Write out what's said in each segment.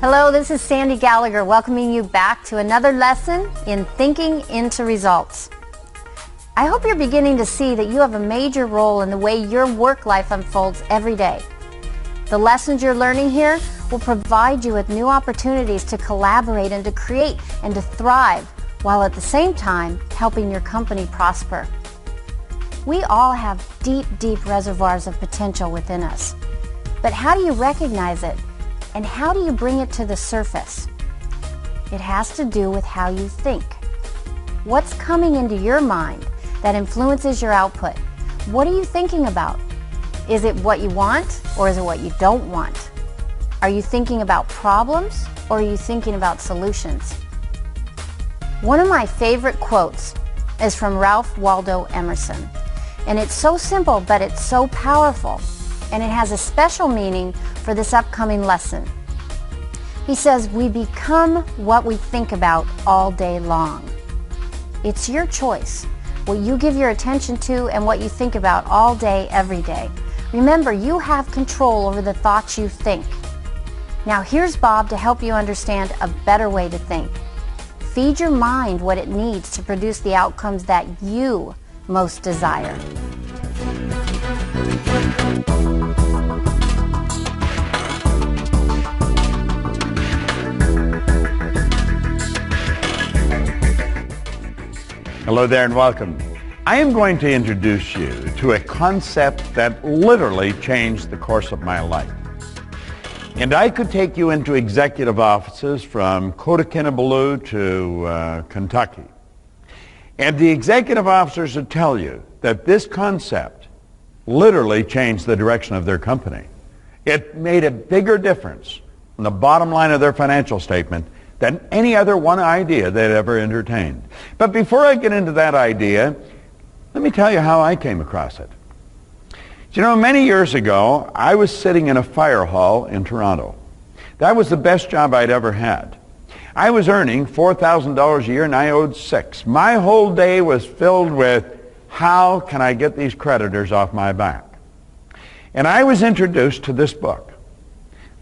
Hello, this is Sandy Gallagher welcoming you back to another lesson in Thinking into Results. I hope you're beginning to see that you have a major role in the way your work life unfolds every day. The lessons you're learning here will provide you with new opportunities to collaborate and to create and to thrive, while at the same time helping your company prosper. We all have deep, deep reservoirs of potential within us. But how do you recognize it? And how do you bring it to the surface? It has to do with how you think. What's coming into your mind that influences your output? What are you thinking about? Is it what you want or is it what you don't want? Are you thinking about problems or are you thinking about solutions? One of my favorite quotes is from Ralph Waldo Emerson. And it's so simple, but it's so powerful. And it has a special meaning for this upcoming lesson. He says, we become what we think about all day long. It's your choice, what you give your attention to and what you think about all day, every day. Remember, you have control over the thoughts you think. Now here's Bob to help you understand a better way to think. Feed your mind what it needs to produce the outcomes that you most desire. Hello there and welcome. I am going to introduce you to a concept that literally changed the course of my life. And I could take you into executive offices from Kota Kinabalu to Kentucky. And the executive officers would tell you that this concept literally changed the direction of their company. It made a bigger difference on the bottom line of their financial statement than any other one idea they'd ever entertained. But before I get into that idea, let me tell you how I came across it. You know, many years ago, I was sitting in a fire hall in Toronto. That was the best job I'd ever had. I was earning $4,000 a year and I owed $6,000. My whole day was filled with, how can I get these creditors off my back? And I was introduced to this book.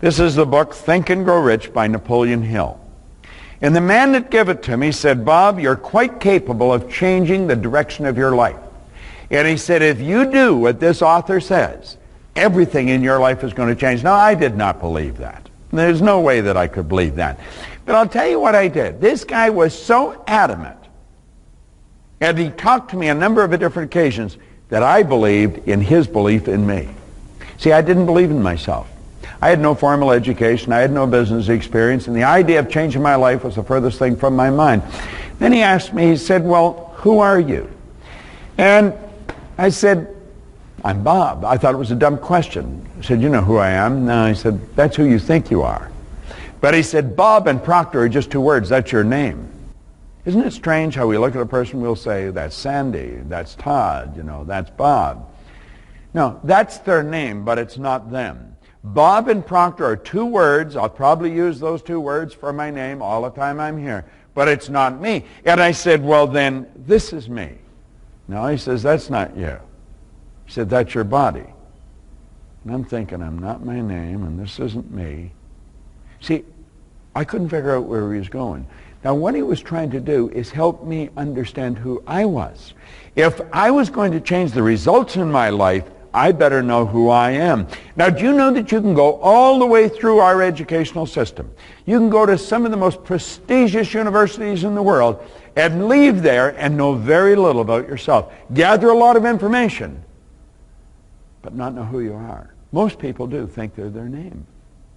This is the book Think and Grow Rich by Napoleon Hill. And the man that gave it to me said, Bob, you're quite capable of changing the direction of your life. And he said, if you do what this author says, everything in your life is going to change. Now, I did not believe that. There's no way that I could believe that. But I'll tell you what I did. This guy was so adamant, and he talked to me on a number of different occasions, that I believed in his belief in me. See, I didn't believe in myself. I had no formal education. I had no business experience. And the idea of changing my life was the furthest thing from my mind. Then he asked me, he said, well, who are you? And I said, I'm Bob. I thought it was a dumb question. I said, you know who I am? No, he said, that's who you think you are. But he said, Bob and Proctor are just two words. That's your name. Isn't it strange how we look at a person, we'll say, that's Sandy, that's Todd, you know, that's Bob. No, that's their name, but it's not them. Bob and Proctor are two words. I'll probably use those two words for my name all the time I'm here, but it's not me. And I said, well, then, this is me. No, he says, that's not you. He said, that's your body. And I'm thinking, I'm not my name, and this isn't me. See, I couldn't figure out where he was going. Now, what he was trying to do is help me understand who I was. If I was going to change the results in my life, I better know who I am. Now, do you know that you can go all the way through our educational system? You can go to some of the most prestigious universities in the world and leave there and know very little about yourself. Gather a lot of information, but not know who you are. Most people do think they're their name.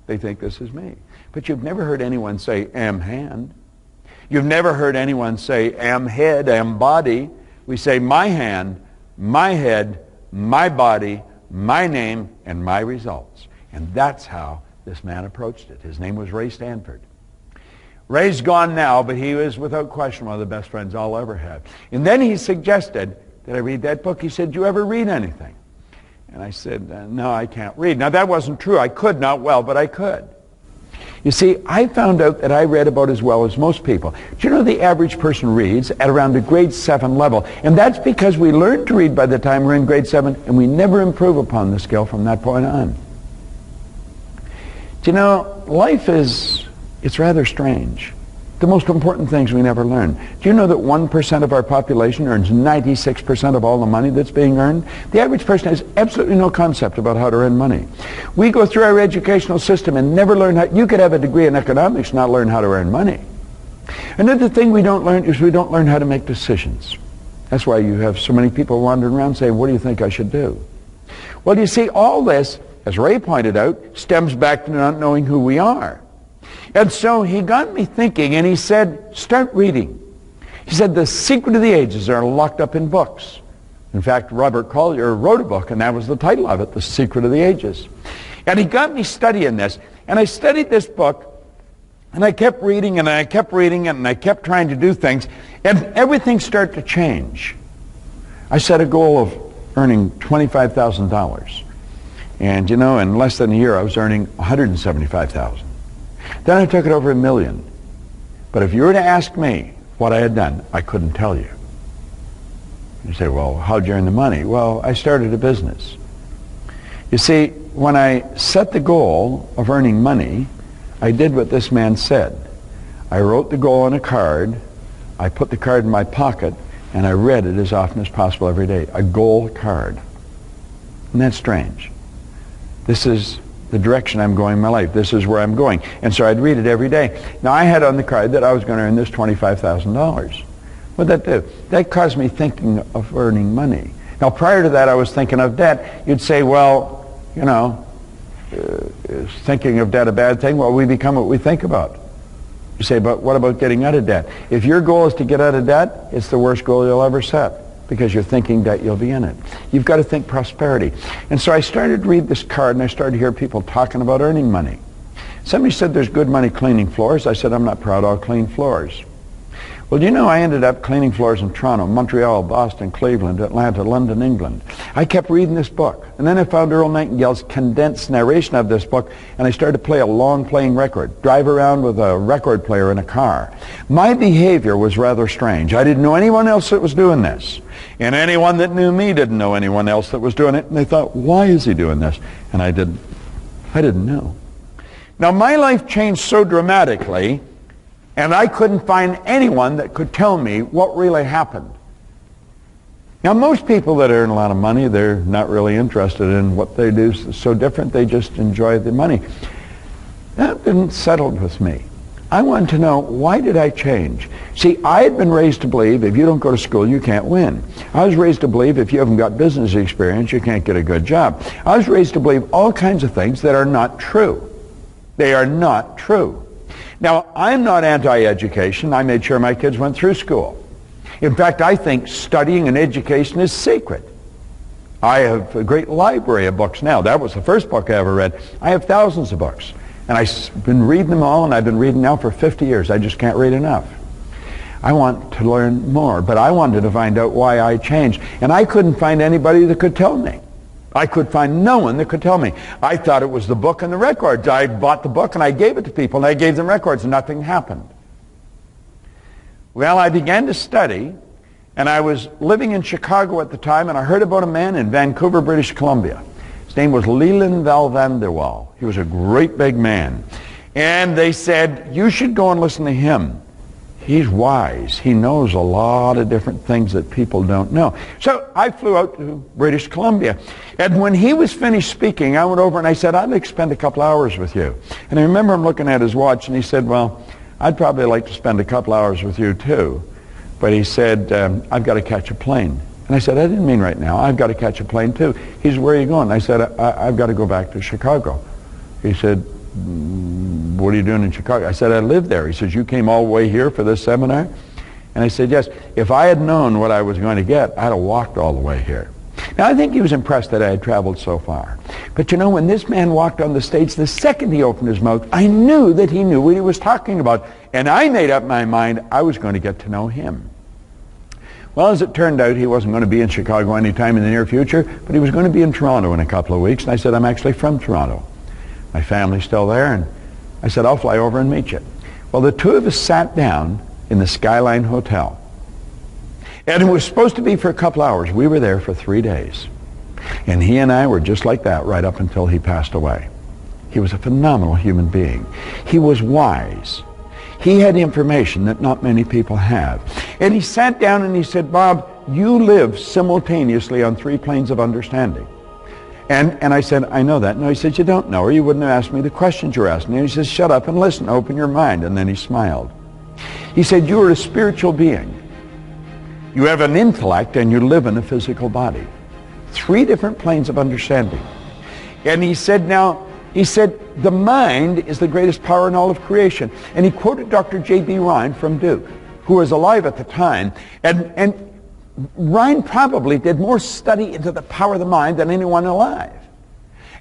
They think this is me. But you've never heard anyone say, am hand. You've never heard anyone say, am head, am body. We say, my hand, my head, my body, my name, and my results. And that's how this man approached it. His name was Ray Stanford. Ray's gone now, but he was without question one of the best friends I'll ever have. And then he suggested that I read that book. He said, do you ever read anything? And I said, no, I can't read. Now, that wasn't true. I could, not well, but I could. You see, I found out that I read about as well as most people. Do you know the average person reads at around the grade 7 level? And that's because we learn to read by the time we're in grade 7, and we never improve upon the skill from that point on. Do you know, life is It's rather strange. The most important things we never learn. Do you know that 1% of our population earns 96% of all the money that's being earned? The average person has absolutely no concept about how to earn money. We go through our educational system and never learn how. You could have a degree in economics and not learn how to earn money. Another thing we don't learn is we don't learn how to make decisions. That's why you have so many people wandering around saying, what do you think I should do? Well, you see, all this, as Ray pointed out, stems back to not knowing who we are. And so he got me thinking, and he said, start reading. He said, the secret of the ages are locked up in books. In fact, Robert Collier wrote a book, and that was the title of it, The Secret of the Ages. And he got me studying this, and I studied this book, and I kept reading, and I kept reading it, and I kept trying to do things, and everything started to change. I set a goal of earning $25,000. And, you know, in less than a year, I was earning $175,000. Then I took it over $1 million. But if you were to ask me what I had done, I couldn't tell you. You say, well, how'd you earn the money? Well, I started a business. You see, when I set the goal of earning money, I did what this man said. I wrote the goal on a card, I put the card in my pocket, and I read it as often as possible every day. A goal card. Isn't that strange? This is the direction I'm going in my life. This is where I'm going. And so I'd read it every day. Now, I had on the card that I was going to earn this $25,000. What'd that do? That caused me thinking of earning money. Now, prior to that, I was thinking of debt. You'd say, well, you know, is thinking of debt a bad thing? Well, we become what we think about. You say, but what about getting out of debt? If your goal is to get out of debt, it's the worst goal you'll ever set, because you're thinking that you'll be in it. You've got to think prosperity. And so I started to read this card, and I started to hear people talking about earning money. Somebody said there's good money cleaning floors. I said, I'm not proud, I'll clean floors. Well, you know, I ended up cleaning floors in Toronto, Montreal, Boston, Cleveland, Atlanta, London, England. I kept reading this book. And then I found Earl Nightingale's condensed narration of this book, and I started to play a long playing record, drive around with a record player in a car. My behavior was rather strange. I didn't know anyone else that was doing this. And anyone that knew me didn't know anyone else that was doing it. And they thought, why is he doing this? And I didn't know. Now, my life changed so dramatically, and I couldn't find anyone that could tell me what really happened. Now, most people that earn a lot of money, they're not really interested in what they do so different. They just enjoy the money. That didn't settle with me. I wanted to know, why did I change? See, I had been raised to believe if you don't go to school, you can't win. I was raised to believe if you haven't got business experience, you can't get a good job. I was raised to believe all kinds of things that are not true. They are not true. Now, I'm not anti-education. I made sure my kids went through school. In fact, I think studying and education is sacred. I have a great library of books now. That was the first book I ever read. I have thousands of books. And I've been reading them all, and I've been reading now for 50 years. I just can't read enough. I want to learn more, but I wanted to find out why I changed. And I couldn't find anybody that could tell me. I could find no one that could tell me. I thought it was the book and the records. I bought the book and I gave it to people, and I gave them records, and nothing happened. Well, I began to study, and I was living in Chicago at the time, and I heard about a man in Vancouver, British Columbia. His name was Leland Val van der Waal. He was a great big man. And they said, you should go and listen to him. He's wise. He knows a lot of different things that people don't know. So I flew out to British Columbia. And when he was finished speaking, I went over and I said, I'd like to spend a couple hours with you. And I remember him looking at his watch, and he said, well, I'd probably like to spend a couple hours with you too. But he said, I've got to catch a plane. And I said, I didn't mean right now. I've got to catch a plane too. He said, where are you going? I said, I've got to go back to Chicago. He said, what are you doing in Chicago? I said, I live there. He says, you came all the way here for this seminar? And I said, yes. If I had known what I was going to get, I'd have walked all the way here. Now, I think he was impressed that I had traveled so far. But you know, when this man walked on the stage, the second he opened his mouth, I knew that he knew what he was talking about. And I made up my mind I was going to get to know him. Well, as it turned out, he wasn't going to be in Chicago anytime in the near future, but he was going to be in Toronto in a couple of weeks. And I said, I'm actually from Toronto. My family's still there, and I said, I'll fly over and meet you. Well, the two of us sat down in the Skyline Hotel. And it was supposed to be for a couple hours. We were there for 3 days. And he and I were just like that right up until he passed away. He was a phenomenal human being. He was wise. He had information that not many people have. And he sat down and he said, Bob, you live simultaneously on 3 planes of understanding. And I said, I know that. No, he said, you don't know, or you wouldn't have asked me the questions you're asking. And he says, shut up and listen, open your mind. And then he smiled. He said, you are a spiritual being. You have an intellect and you live in a physical body. 3 different planes of understanding. And he said, the mind is the greatest power in all of creation. And he quoted Dr. J.B. Rhine from Duke, who was alive at the time. And Rhine probably did more study into the power of the mind than anyone alive.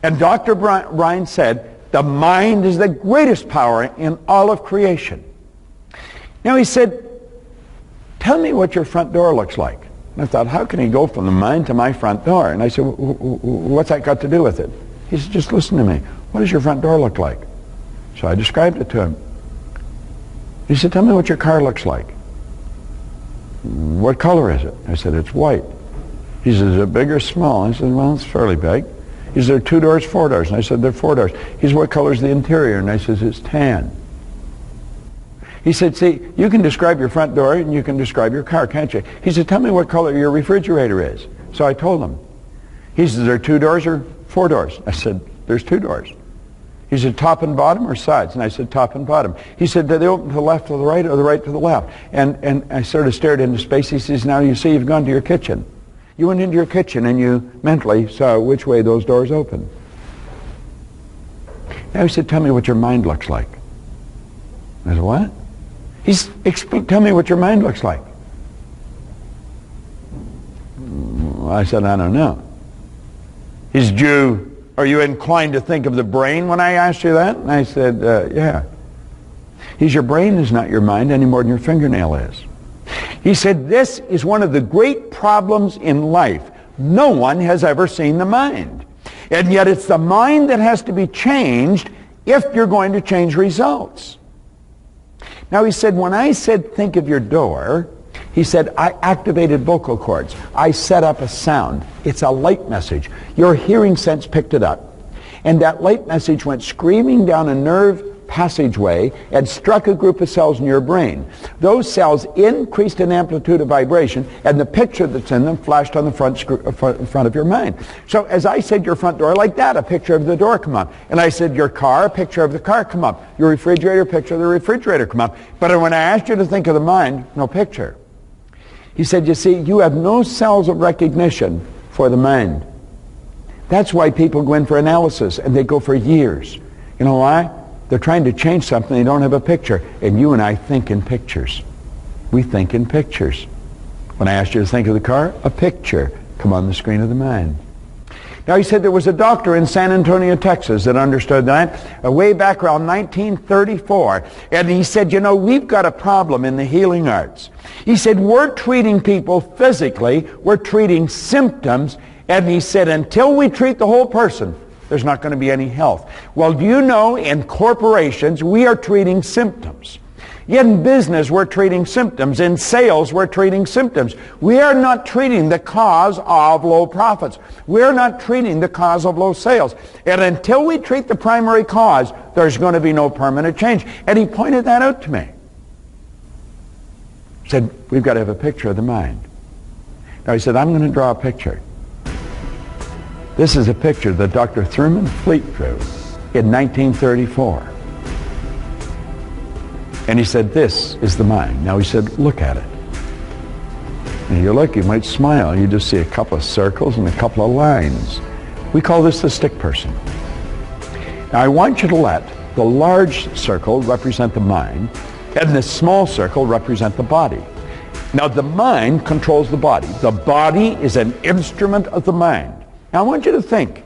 And Dr. Rhine said, the mind is the greatest power in all of creation. Now he said, tell me what your front door looks like. And I thought, how can he go from the mind to my front door? And I said, what's that got to do with it? He said, just listen to me. What does your front door look like? So I described it to him. He said, tell me what your car looks like. What color is it? I said, it's white. He said, is it big or small? I said, well, it's fairly big. He said, there are 2 doors, 4 doors. And I said, there are 4 doors. He said, what color is the interior? And I said, it's tan. He said, see, you can describe your front door and you can describe your car, can't you? He said, tell me what color your refrigerator is. So I told him. He said, there are 2 doors or 4 doors? I said, there's 2 doors. He said, top and bottom or sides? And I said, top and bottom. He said, do they open to the left to the right or the right to the left? And I sort of stared into space. He says, now you see you've gone to your kitchen. You went into your kitchen and you mentally saw which way those doors open. Now he said, tell me what your mind looks like. I said, what? He said, tell me what your mind looks like. I said, I don't know. He said, are you inclined to think of the brain when I asked you that? And I said, yeah. He said, your brain is not your mind any more than your fingernail is. He said, this is one of the great problems in life. No one has ever seen the mind. And yet it's the mind that has to be changed if you're going to change results. Now he said, when I said think of your door, he said, I activated vocal cords. I set up a sound. It's a light message. Your hearing sense picked it up. And that light message went screaming down a nerve passageway and struck a group of cells in your brain. Those cells increased in amplitude of vibration, and the picture that's in them flashed on the front of your mind. So as I said your front door, like that, a picture of the door come up. And I said your car, a picture of the car come up. Your refrigerator, a picture of the refrigerator come up. But when I asked you to think of the mind, no picture. He said, you see, you have no cells of recognition for the mind. That's why people go in for analysis, and they go for years. You know why? They're trying to change something, they don't have a picture. And you and I think in pictures. We think in pictures. When I asked you to think of the car, a picture come on the screen of the mind. Now he said there was a doctor in San Antonio, Texas that understood that way back around 1934. And he said, you know, we've got a problem in the healing arts. He said, we're treating people physically, we're treating symptoms, and he said, until we treat the whole person, there's not going to be any health. Well, do you know, in corporations, we are treating symptoms. In business, we're treating symptoms. In sales, we're treating symptoms. We are not treating the cause of low profits. We're not treating the cause of low sales. And until we treat the primary cause, there's going to be no permanent change. And he pointed that out to me. He said, we've got to have a picture of the mind. Now he said, I'm going to draw a picture. This is a picture that Dr. Thurman Fleet drew in 1934. And he said, this is the mind. Now he said, look at it. And you look, you might smile. You just see a couple of circles and a couple of lines. We call this the stick person. Now I want you to let the large circle represent the mind and the small circle represent the body. Now the mind controls the body. The body is an instrument of the mind. Now I want you to think.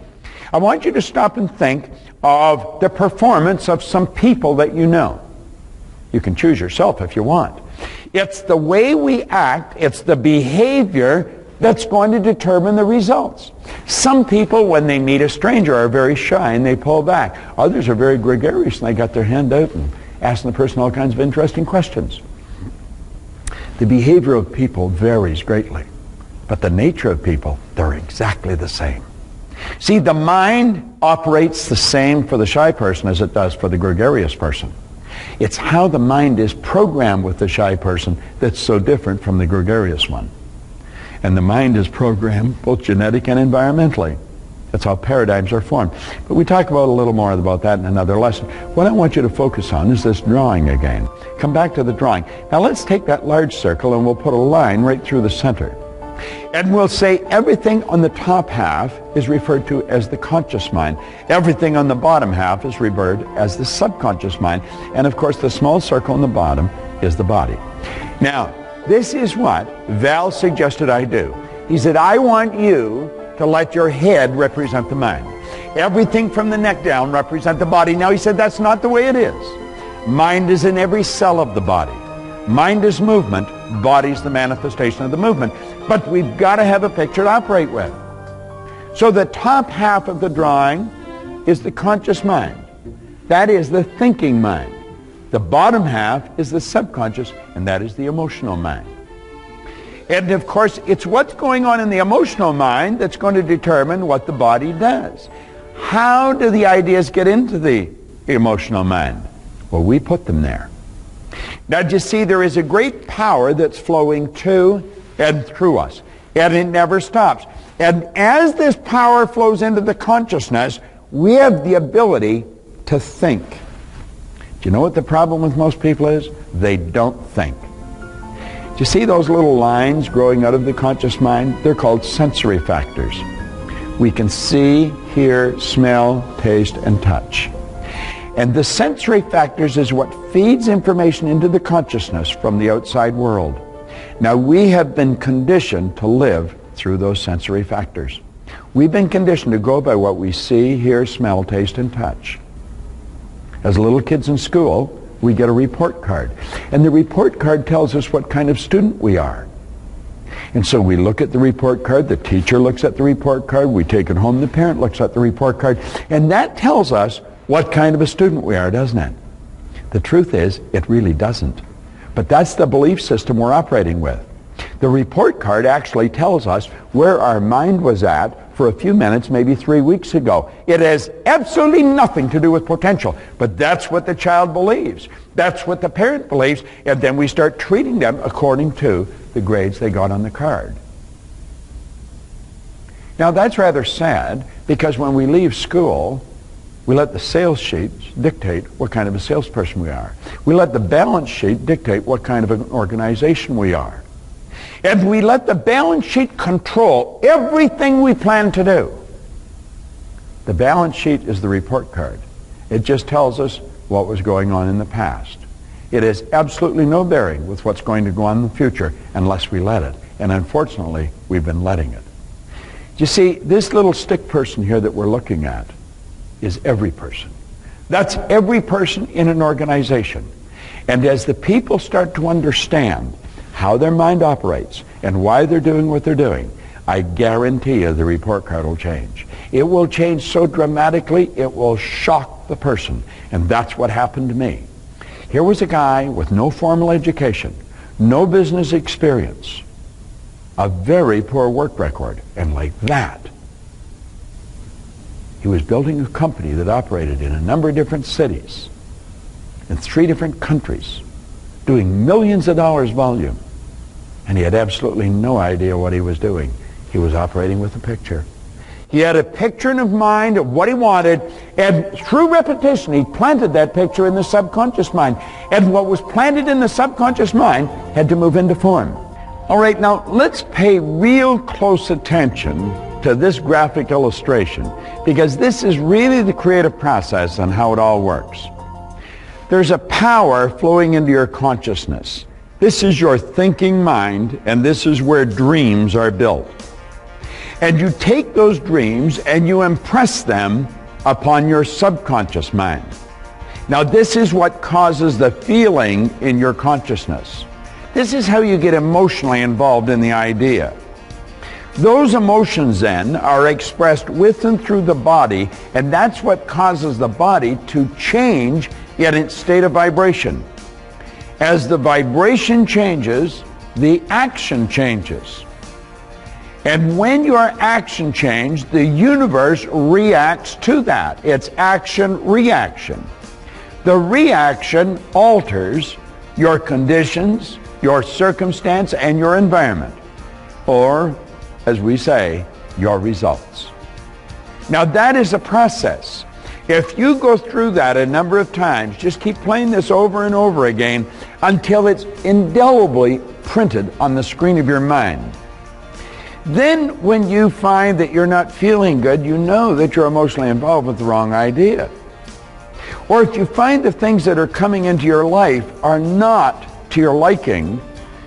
I want you to stop and think of the performance of some people that you know. You can choose yourself if you want. It's the way we act, it's the behavior that's going to determine the results. Some people, when they meet a stranger, are very shy and they pull back. Others are very gregarious and they got their hand out and asking the person all kinds of interesting questions. The behavior of people varies greatly, but the nature of people, they're exactly the same. See, the mind operates the same for the shy person as it does for the gregarious person. It's how the mind is programmed with the shy person that's so different from the gregarious one. And the mind is programmed both genetic and environmentally. That's how paradigms are formed. But we talk about a little more about that in another lesson. What I want you to focus on is this drawing again. Come back to the drawing. Now let's take that large circle and we'll put a line right through the center. And we'll say everything on the top half is referred to as the conscious mind. Everything on the bottom half is referred as the subconscious mind. And of course the small circle on the bottom is the body. Now, this is what Val suggested I do. He said, I want you to let your head represent the mind. Everything from the neck down represent the body. Now he said that's not the way it is. Mind is in every cell of the body. Mind is movement, body's the manifestation of the movement. But we've got to have a picture to operate with. So the top half of the drawing is the conscious mind. That is the thinking mind. The bottom half is the subconscious, and that is the emotional mind. And of course, it's what's going on in the emotional mind that's going to determine what the body does. How do the ideas get into the emotional mind? Well, we put them there. Now, do you see, there is a great power that's flowing to and through us, and it never stops. And as this power flows into the consciousness, we have the ability to think. Do you know what the problem with most people is? They don't think. Do you see those little lines growing out of the conscious mind? They're called sensory factors. We can see, hear, smell, taste, and touch. And the sensory factors is what feeds information into the consciousness from the outside world. Now, we have been conditioned to live through those sensory factors. We've been conditioned to go by what we see, hear, smell, taste, and touch. As little kids in school, we get a report card. And the report card tells us what kind of student we are. And so we look at the report card, the teacher looks at the report card, we take it home, the parent looks at the report card, and that tells us what kind of a student we are, doesn't it? The truth is, it really doesn't. But that's the belief system we're operating with. The report card actually tells us where our mind was at for a few minutes, maybe 3 weeks ago. It has absolutely nothing to do with potential, but that's what the child believes. That's what the parent believes, and then we start treating them according to the grades they got on the card. Now that's rather sad, because when we leave school, we let the sales sheets dictate what kind of a salesperson we are. We let the balance sheet dictate what kind of an organization we are. And we let the balance sheet control everything we plan to do. The balance sheet is the report card. It just tells us what was going on in the past. It has absolutely no bearing with what's going to go on in the future unless we let it. And unfortunately, we've been letting it. You see, this little stick person here that we're looking at is every person. That's every person in an organization. And as the people start to understand how their mind operates and why they're doing what they're doing, I guarantee you the report card will change. It will change so dramatically, it will shock the person. And that's what happened to me. Here was a guy with no formal education, no business experience, a very poor work record, and like that, he was building a company that operated in a number of different cities, in 3 different countries, doing millions of dollars volume. And he had absolutely no idea what he was doing. He was operating with a picture. He had a picture in his mind of what he wanted, and through repetition, he planted that picture in the subconscious mind. And what was planted in the subconscious mind had to move into form. All right, now let's pay real close attention to this graphic illustration, because this is really the creative process on how it all works. There's a power flowing into your consciousness. This is your thinking mind, and this is where dreams are built. And you take those dreams and you impress them upon your subconscious mind. Now this is what causes the feeling in your consciousness. This is how you get emotionally involved in the idea. Those emotions then are expressed with and through the body, and that's what causes the body to change in its state of vibration. As the vibration changes, the action changes. And when your action changes, the universe reacts to that. It's action-reaction. The reaction alters your conditions, your circumstance, and your environment. Or, as we say, your results. Now that is a process. If you go through that a number of times, just keep playing this over and over again until it's indelibly printed on the screen of your mind. Then when you find that you're not feeling good, you know that you're emotionally involved with the wrong idea. Or if you find the things that are coming into your life are not to your liking,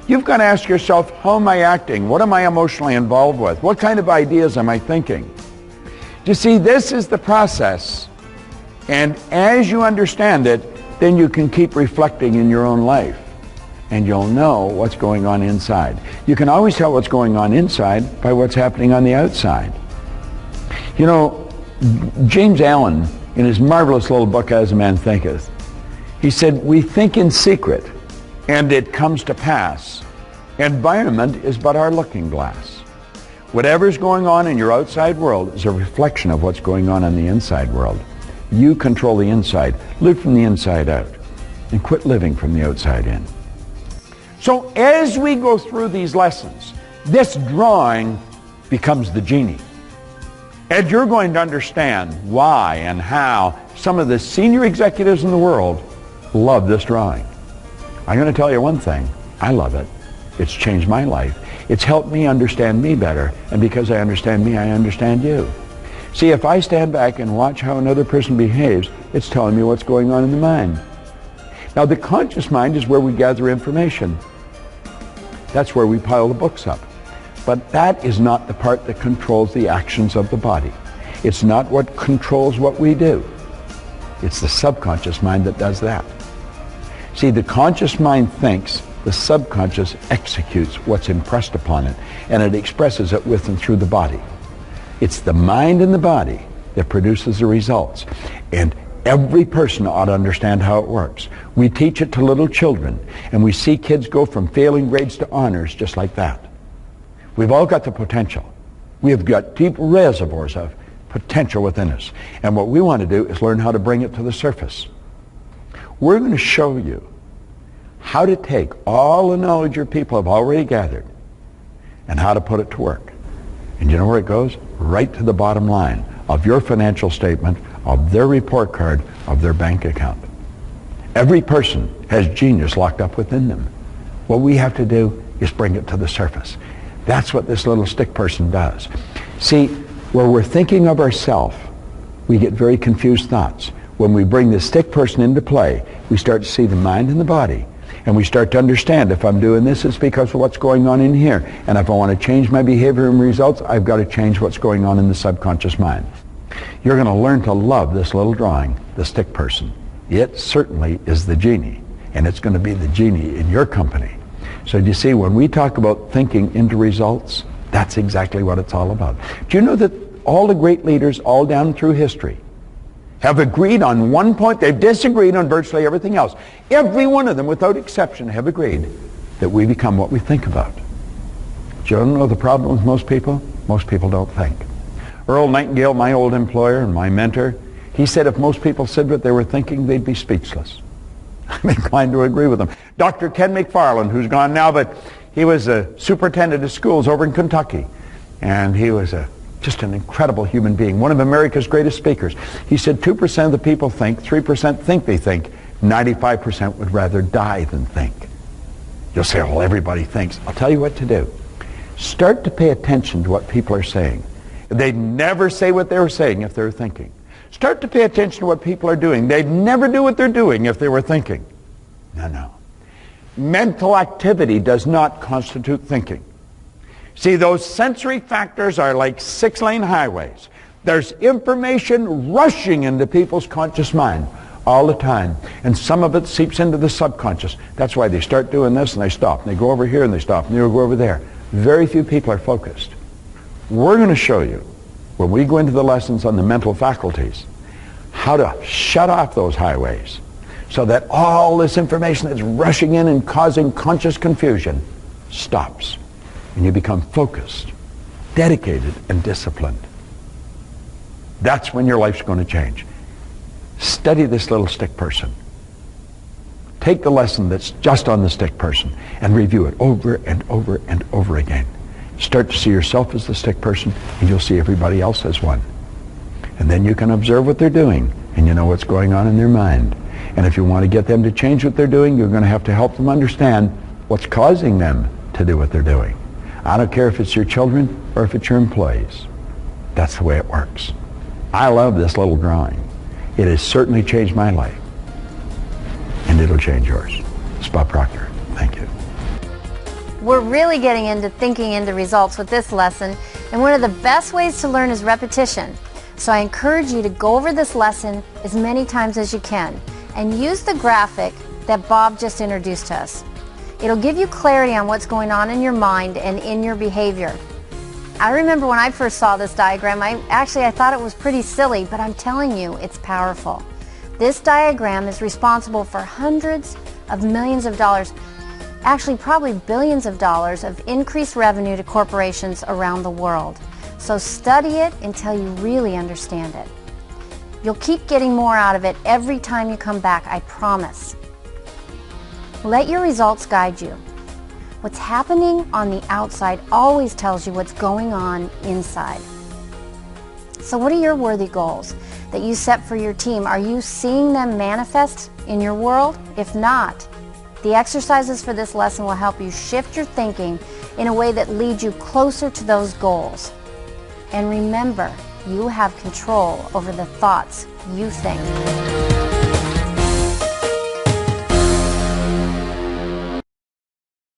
you've got to ask yourself, how am I acting? What am I emotionally involved with? What kind of ideas am I thinking? You see, this is the process. And as you understand it, then you can keep reflecting in your own life. And you'll know what's going on inside. You can always tell what's going on inside by what's happening on the outside. You know, James Allen, in his marvelous little book, As a Man Thinketh, he said, we think in secret, and it comes to pass. Environment is but our looking glass. Whatever's going on in your outside world is a reflection of what's going on in the inside world. You control the inside. Live from the inside out. And quit living from the outside in. So as we go through these lessons, this drawing becomes the genie. And you're going to understand why and how some of the senior executives in the world love this drawing. I'm going to tell you one thing. I love it. It's changed my life. It's helped me understand me better. And because I understand me, I understand you. See, if I stand back and watch how another person behaves, it's telling me what's going on in the mind. Now, the conscious mind is where we gather information. That's where we pile the books up. But that is not the part that controls the actions of the body. It's not what controls what we do. It's the subconscious mind that does that. See, the conscious mind thinks, the subconscious executes what's impressed upon it, and it expresses it with and through the body. It's the mind and the body that produces the results. And every person ought to understand how it works. We teach it to little children, and we see kids go from failing grades to honors just like that. We've all got the potential. We have got deep reservoirs of potential within us. And what we want to do is learn how to bring it to the surface. We're going to show you how to take all the knowledge your people have already gathered and how to put it to work. And you know where it goes? Right to the bottom line of your financial statement, of their report card, of their bank account. Every person has genius locked up within them. What we have to do is bring it to the surface. That's what this little stick person does. See, where we're thinking of ourselves, we get very confused thoughts. When we bring the stick person into play, we start to see the mind and the body. And we start to understand, if I'm doing this, it's because of what's going on in here. And if I want to change my behavior and results, I've got to change what's going on in the subconscious mind. You're going to learn to love this little drawing, the stick person. It certainly is the genie. And it's going to be the genie in your company. So do you see, when we talk about thinking into results, that's exactly what it's all about. Do you know that all the great leaders all down through history have agreed on one point? They've disagreed on virtually everything else. Every one of them, without exception, have agreed that we become what we think about. Do you know the problem with most people? Most people don't think. Earl Nightingale, my old employer and my mentor, he said if most people said what they were thinking, they'd be speechless. I'm inclined to agree with him. Dr. Ken McFarland, who's gone now, but he was a superintendent of schools over in Kentucky. And he was just an incredible human being, one of America's greatest speakers. He said 2% of the people think, 3% think they think, 95% would rather die than think. You'll say, well, everybody thinks. I'll tell you what to do. Start to pay attention to what people are saying. They'd never say what they were saying if they were thinking. Start to pay attention to what people are doing. They'd never do what they're doing if they were thinking. No. Mental activity does not constitute thinking. See, those sensory factors are like 6-lane highways. There's information rushing into people's conscious mind all the time. And some of it seeps into the subconscious. That's why they start doing this and they stop. And they go over here and they stop. And they go over there. Very few people are focused. We're going to show you, when we go into the lessons on the mental faculties, how to shut off those highways so that all this information that's rushing in and causing conscious confusion stops. And you become focused dedicated and disciplined. That's when your life's going to change. Study this little stick person. Take the lesson that's just on the stick person and review it over and over and over again. Start to see yourself as the stick person, and you'll see everybody else as one. And then you can observe what they're doing, and you know what's going on in their mind. And if you want to get them to change what they're doing, you're going to have to help them understand what's causing them to do what they're doing. I don't care if it's your children or if it's your employees. That's the way it works. I love this little drawing. It has certainly changed my life. And it'll change yours. It's Bob Proctor. Thank you. We're really getting into thinking into results with this lesson, and one of the best ways to learn is repetition. So I encourage you to go over this lesson as many times as you can and use the graphic that Bob just introduced to us. It'll give you clarity on what's going on in your mind and in your behavior. I remember when I first saw this diagram, I thought it was pretty silly, but I'm telling you, it's powerful. This diagram is responsible for hundreds of millions of dollars, actually probably billions of dollars of increased revenue to corporations around the world. So study it until you really understand it. You'll keep getting more out of it every time you come back, I promise. Let your results guide you. What's happening on the outside always tells you what's going on inside. So what are your worthy goals that you set for your team? Are you seeing them manifest in your world? If not, the exercises for this lesson will help you shift your thinking in a way that leads you closer to those goals. And remember, you have control over the thoughts you think.